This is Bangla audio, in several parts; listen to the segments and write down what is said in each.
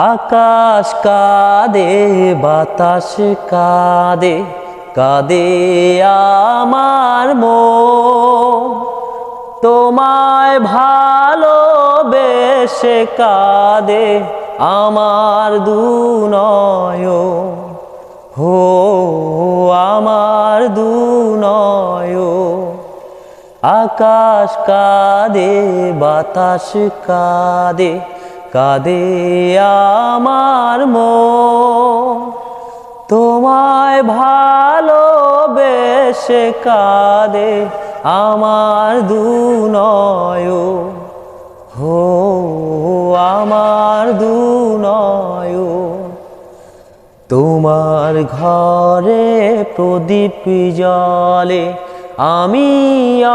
আকাশ কাঁদে বাতাস কাঁদে কাঁদে আমার মন, তোমায় ভালোবেসে কাঁদে আমার দুনয়ন। হো আমার দুনয়ন। আকাশ কাঁদে বাতাস কাঁদে কাঁদে আমার মন, তোমায় ভালোবেসে কাঁদে আমার দুনয়ন। হো আমার দুনয়ন। তোমার ঘরে প্রদীপ জ্বলে আমি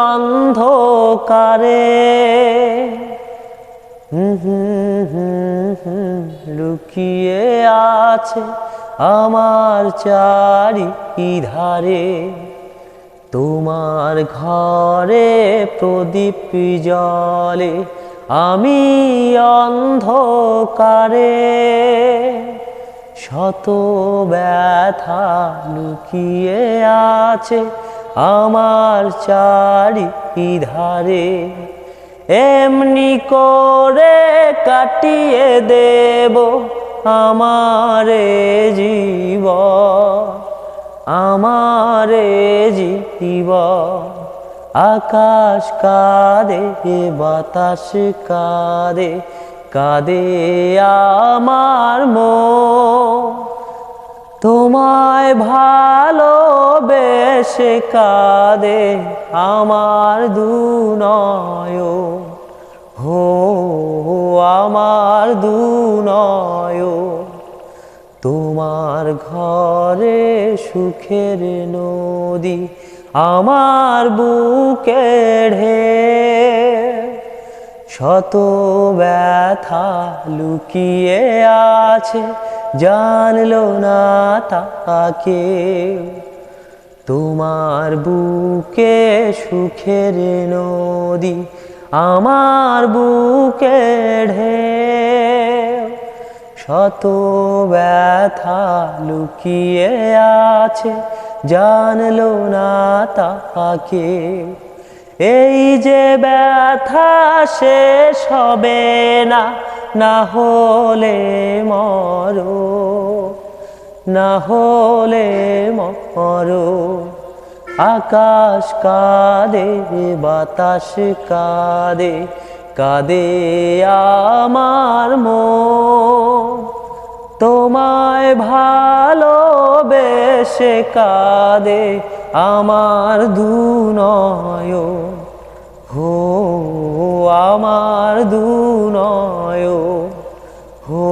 অন্ধকারে, লুকিয়ে আছে আমার চারিধারে। তোমার ঘরে প্রদীপ জ্বলে আমি অন্ধকারে, শত ব্যথা লুকিয়ে আছে আমার চারিধারে। এমনি করে কাটিয়ে দেব আমারে জীবন, আমারে জীবন। আকাশ কাঁদে বাতাস কাঁদে কাঁদে আমার মন, তোমায় ভালোবেসে কাঁদে আমার দুনয়ন। হো আমার দুনয়ন। তোমার ঘরে সুখের নদী আমার বুকে ঢেউ, শত ব্যথা লুকিয়ে আছে জানলো না তাকে। তোমার বুকে সুখের নদী আমার বুকে ঢেউ, শত ব্যথা লুকিয়ে আছে জানলো না তাকে। এই যে ব্যথা শেষ হবে না, না হলে মরো, না হলে মরো। আকাশ কাঁদে বাতাস কাঁদে কাঁদে আমার মন, তোমায় ভালোবেসে কাঁদে আমার দুনয়ন। হো আমার দুনয়ন। হো